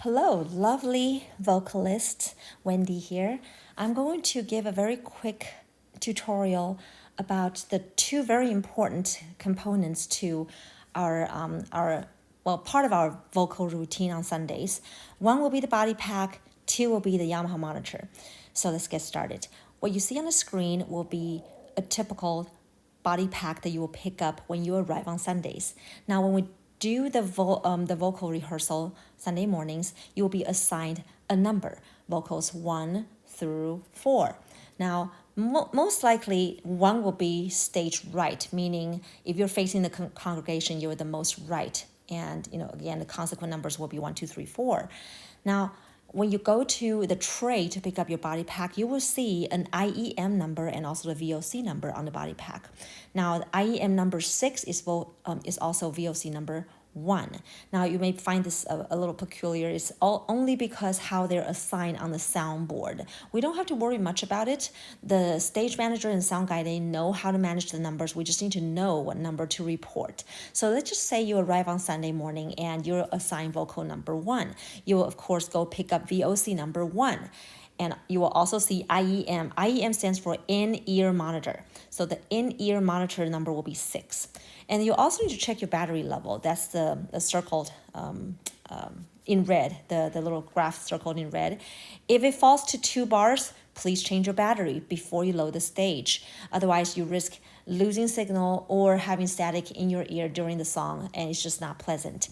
Hello, lovely vocalist, Wendy here. I'm going to give a very quick tutorial about the two very important components to part of our vocal routine on Sundays. One will be the body pack, two will be the Yamaha monitor. So let's get started. What you see on the screen will be a typical body pack that you will pick up when you arrive on Sundays. Now, when we do the vocal rehearsal Sunday mornings, you will be assigned a number, vocals 1 through 4. Now, most likely, 1 will be stage right, meaning if you're facing the congregation, you're the most right. And, again, the consequent numbers will be 1, 2, 3, 4. Now, when you go to the tray to pick up your body pack, you will see an IEM number and also the VOC number on the body pack. Now, the IEM number 6 is also VOC number 1. Now, you may find this a little peculiar. It's only because how they're assigned on the soundboard. We don't have to worry much about it. The stage manager and sound guy, they know how to manage the numbers. We just need to know what number to report. So let's just say you arrive on Sunday morning and you're assigned vocal number 1. You will, of course, go pick up VOC number 1. And you will also see IEM. IEM stands for in-ear monitor. So the in-ear monitor number will be 6. And you also need to check your battery level. That's the circled in red, the little graph circled in red. If it falls to 2 bars, please change your battery before you load the stage. Otherwise, you risk losing signal or having static in your ear during the song, and it's just not pleasant.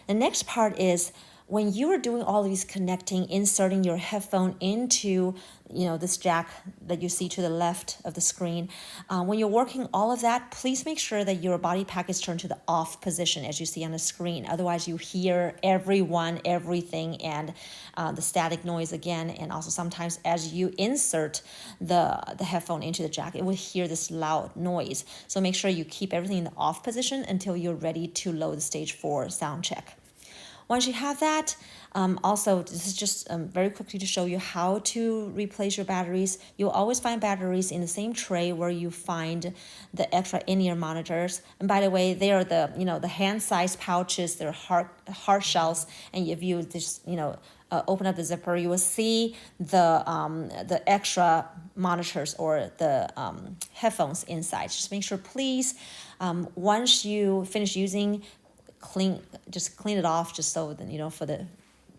The next part is when you are doing all of these connecting, inserting your headphone into, this jack that you see to the left of the screen, when you're working all of that, please make sure that your body pack is turned to the off position as you see on the screen. Otherwise, you hear everything, and the static noise again. And also sometimes as you insert the headphone into the jack, it will hear this loud noise. So make sure you keep everything in the off position until you're ready to load the stage for sound check. Once you have that, also, this is just very quickly to show you how to replace your batteries. You'll always find batteries in the same tray where you find the extra in-ear monitors. And by the way, they are the hand-sized pouches. They're hard shells. And if you just open up the zipper, you will see the extra monitors or the headphones inside. Just make sure, please, once you finish using, clean it off, just so that for the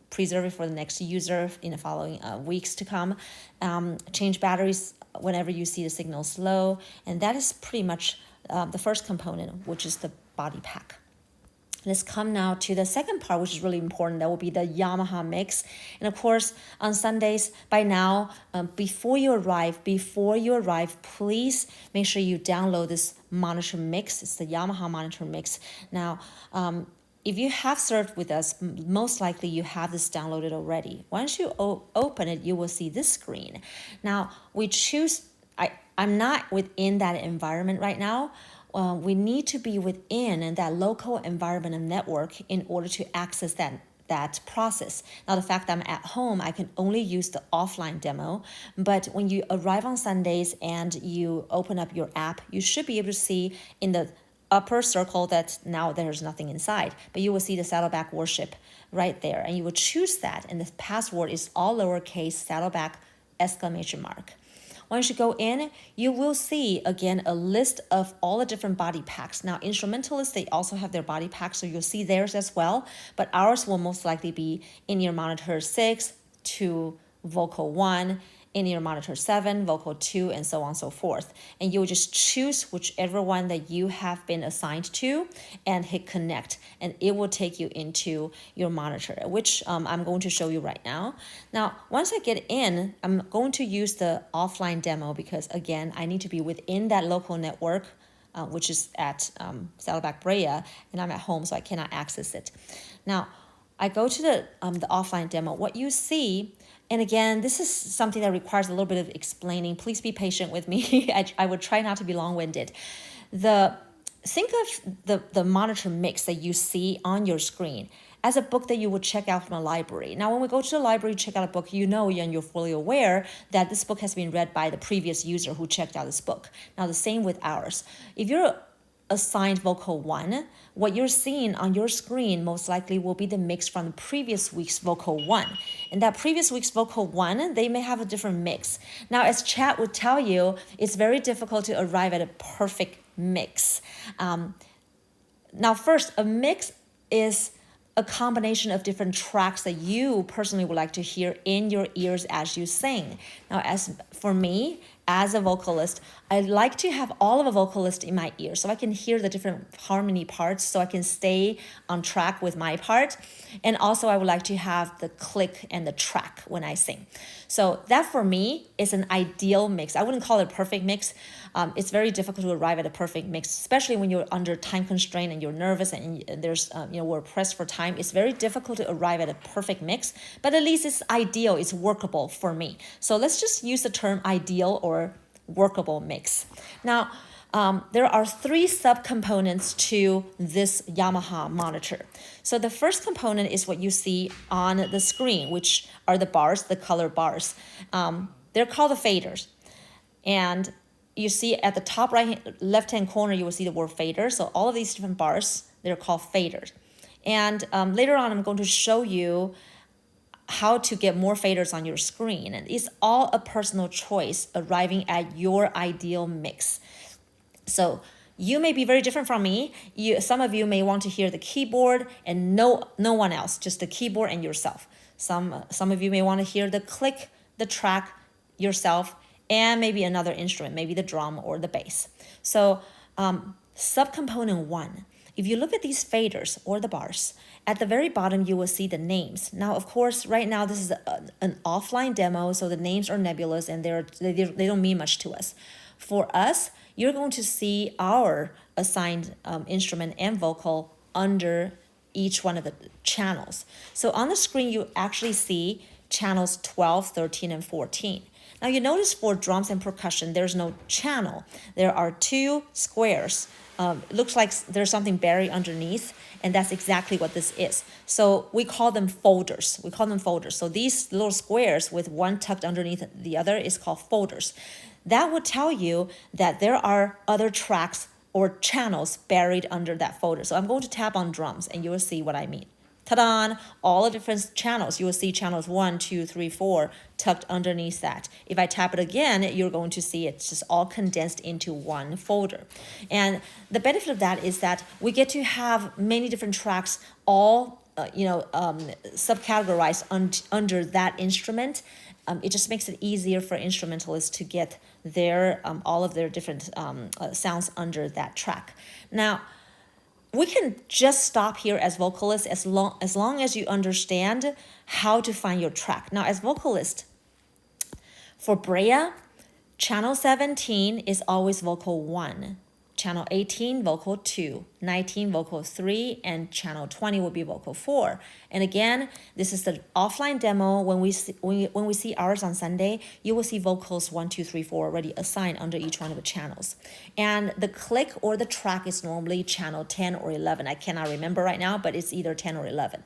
preserve it for the next user in the following weeks to come. Change batteries whenever you see the signal slow, and that is pretty much the first component, which is the body pack. Let's come now to the second part, which is really important. That will be the Yamaha mix. And of course, on Sundays, by now, before you arrive, please make sure you download this monitor mix. It's the Yamaha monitor mix. Now, if you have served with us, most likely you have this downloaded already. Once you open it, you will see this screen. Now, we choose, I'm not within that environment right now. We need to be within that local environment and network in order to access that process. Now, the fact that I'm at home, I can only use the offline demo. But when you arrive on Sundays and you open up your app, you should be able to see in the upper circle that now there's nothing inside, but you will see the Saddleback worship right there. And you will choose that. And the password is all lowercase Saddleback ! Once you go in, you will see, again, a list of all the different body packs. Now, instrumentalists, they also have their body packs, so you'll see theirs as well. But ours will most likely be in-ear monitor 6 to vocal 1, in-ear monitor 7, vocal 2, and so on and so forth. And you will just choose whichever one that you have been assigned to and hit connect. And it will take you into your monitor, which I'm going to show you right now. Now, once I get in, I'm going to use the offline demo because, again, I need to be within that local network, which is at Saddleback Brea, and I'm at home, so I cannot access it. Now, I go to the offline demo. What you see, and again, this is something that requires a little bit of explaining. Please be patient with me. I would try not to be long-winded. Think of the monitor mix that you see on your screen as a book that you would check out from a library. Now, when we go to the library, check out a book, and you're fully aware that this book has been read by the previous user who checked out this book. Now, the same with ours. If you're assigned vocal 1, what you're seeing on your screen most likely will be the mix from the previous week's vocal 1. And that previous week's vocal 1, they may have a different mix. Now, as chat would tell you, it's very difficult to arrive at a perfect mix. Now, first, a mix is a combination of different tracks that you personally would like to hear in your ears as you sing. Now, as for me, as a vocalist, I like to have all of a vocalist in my ear so I can hear the different harmony parts so I can stay on track with my part. And also I would like to have the click and the track when I sing. So that for me is an ideal mix. I wouldn't call it a perfect mix. It's very difficult to arrive at a perfect mix, especially when you're under time constraint and you're nervous and there's, we're pressed for time. It's very difficult to arrive at a perfect mix, but at least it's ideal, it's workable for me. So let's just use the term ideal or workable mix. Now, there are 3 subcomponents to this Yamaha monitor. So the first component is what you see on the screen, which are the bars, the color bars. They're called the faders. And you see at the top left-hand corner, you will see the word fader. So all of these different bars, they're called faders. And later on, I'm going to show you how to get more faders on your screen. And it's all a personal choice arriving at your ideal mix. So you may be very different from me. Some of you may want to hear the keyboard and no one else, just the keyboard and yourself. Some of you may want to hear the click, the track, yourself, and maybe another instrument, maybe the drum or the bass. So subcomponent 1, if you look at these faders or the bars, at the very bottom, you will see the names. Now, of course, right now, this is an offline demo, so the names are nebulous and they don't mean much to us. For us, you're going to see our assigned instrument and vocal under each one of the channels. So on the screen, you actually see channels 12, 13, and 14. Now you notice for drums and percussion, there's no channel. There are 2 squares. It looks like there's something buried underneath, and that's exactly what this is. So we call them folders. So these little squares with one tucked underneath the other is called folders. That would tell you that there are other tracks or channels buried under that folder. So I'm going to tap on drums and you will see what I mean. Ta-da! All the different channels. You will see channels 1, 2, 3, 4 tucked underneath that. If I tap it again, you're going to see it's just all condensed into one folder. And the benefit of that is that we get to have many different tracks all subcategorized under that instrument. It just makes it easier for instrumentalists to get their all of their different sounds under that track. Now, we can just stop here as vocalists as long as you understand how to find your track. Now, as vocalist, for Brea, channel 17 is always vocal 1. Channel 18, vocal 2, 19, vocal 3, and channel 20 will be vocal 4. And again, this is the offline demo. When we see ours on Sunday, you will see vocals 1, 2, 3, 4 already assigned under each one of the channels. And the click or the track is normally channel 10 or 11. I cannot remember right now, but it's either 10 or 11.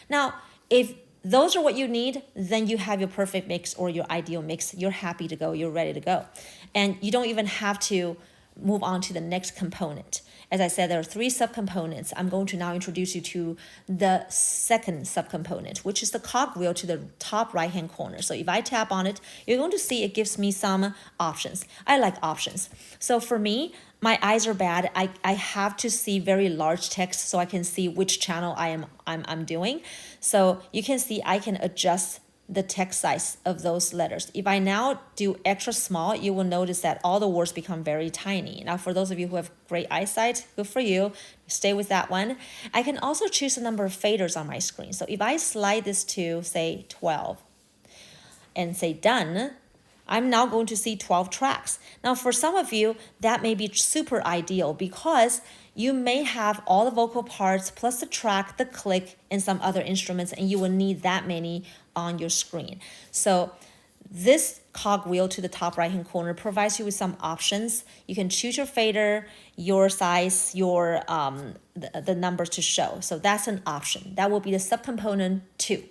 Now, if those are what you need, then you have your perfect mix or your ideal mix. You're happy to go. You're ready to go. And you don't even have to move on to the next component. As I said, there are 3 subcomponents. I'm going to now introduce you to the second subcomponent, which is the cogwheel to the top right-hand corner. So if I tap on it, you're going to see it gives me some options. I like options. So for me, my eyes are bad. I have to see very large text so I can see which channel I'm doing. So you can see I can adjust the text size of those letters. If I now do extra small, you will notice that all the words become very tiny. Now, for those of you who have great eyesight, good for you. Stay with that one. I can also choose the number of faders on my screen. So if I slide this to, say, 12 and say done, I'm now going to see 12 tracks. Now, for some of you, that may be super ideal because you may have all the vocal parts plus the track, the click, and some other instruments, and you will need that many on your screen. So this cogwheel to the top right-hand corner provides you with some options. You can choose your fader, your size, your the numbers to show. So that's an option. That will be the subcomponent 2.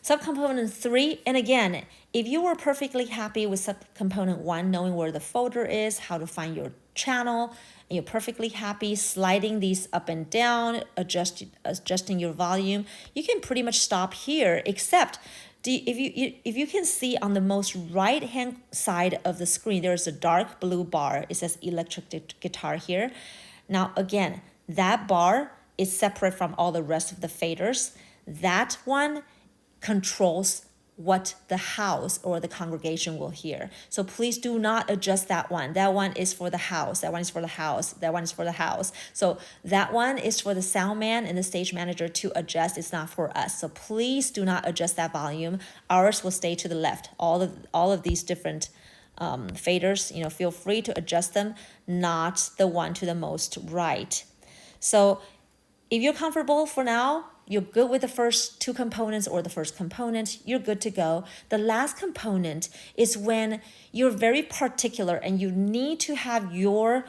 Subcomponent 3, and again, if you were perfectly happy with subcomponent 1, knowing where the folder is, how to find your channel and you're perfectly happy sliding these up and down, adjusting your volume, you can pretty much stop here, except if you can see on the most right hand side of the screen, there's a dark blue bar. It says electric guitar here. Now again, that bar is separate from all the rest of the faders. That one controls what the house or the congregation will hear. So please do not adjust that one. That one is for the house. That one is for the house. That one is for the house. So that one is for the sound man and the stage manager to adjust. It's not for us. So please do not adjust that volume. Ours will stay to the left. All of these different faders, feel free to adjust them, not the one to the most right. So if you're comfortable for now, you're good with the first two components or the first component, you're good to go. The last component is when you're very particular and you need to have your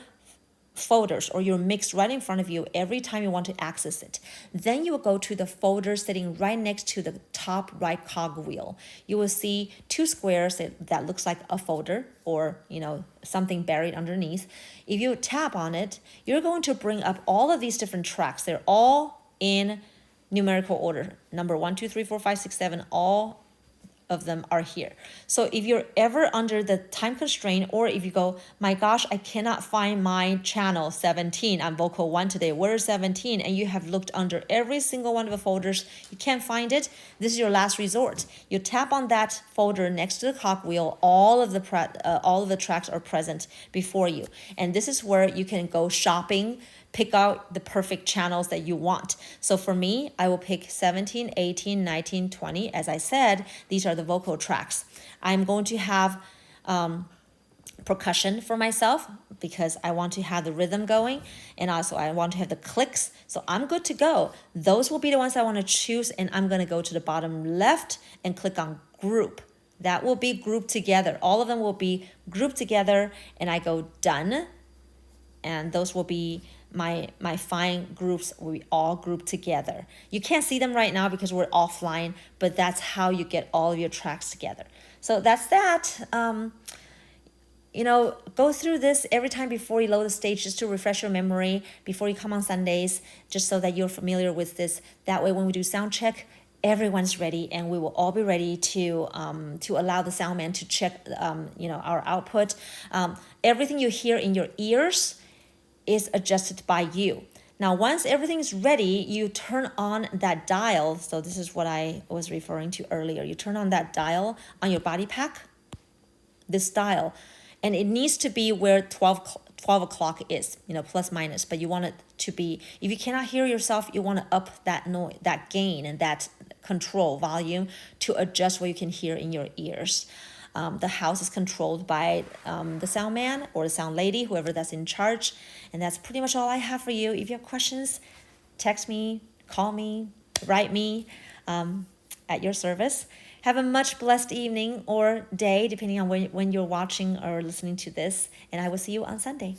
folders or your mix right in front of you every time you want to access it. Then you will go to the folder sitting right next to the top right cog wheel. You will see two squares that looks like a folder or something buried underneath. If you tap on it, you're going to bring up all of these different tracks. They're all in numerical order. Number 1, 2, 3, 4, 5, 6, 7, all of them are here. So if you're ever under the time constraint, or if you go, my gosh, I cannot find my channel 17, I'm vocal 1 today, where's 17? And you have looked under every single one of the folders, you can't find it, this is your last resort. You tap on that folder next to the cogwheel, all of the tracks are present before you. And this is where you can go shopping, pick out the perfect channels that you want. So for me, I will pick 17, 18, 19, 20. As I said, these are the vocal tracks. I'm going to have percussion for myself because I want to have the rhythm going, and also I want to have the clicks. So I'm good to go. Those will be the ones I want to choose, and I'm going to go to the bottom left and click on group. That will be grouped together. All of them will be grouped together, and I go done. And those will be my fine groups will be all grouped together. You can't see them right now because we're offline, but that's how you get all of your tracks together. So that's that. Go through this every time before you load the stage just to refresh your memory before you come on Sundays, just so that you're familiar with this. That way when we do sound check, everyone's ready, and we will all be ready to allow the sound man to check our output. Everything you hear in your ears is adjusted by you. Now, once everything is ready, you turn on that dial. So this is what I was referring to earlier. You turn on that dial on your body pack, this dial, and it needs to be where 12 o'clock is, plus minus, but you want it to be, if you cannot hear yourself, you want to up that noise, that gain, and that control volume to adjust what you can hear in your ears. The house is controlled by the sound man or the sound lady, whoever that's in charge. And that's pretty much all I have for you. If you have questions, text me, call me, write me at your service. Have a much blessed evening or day, depending on when you're watching or listening to this. And I will see you on Sunday.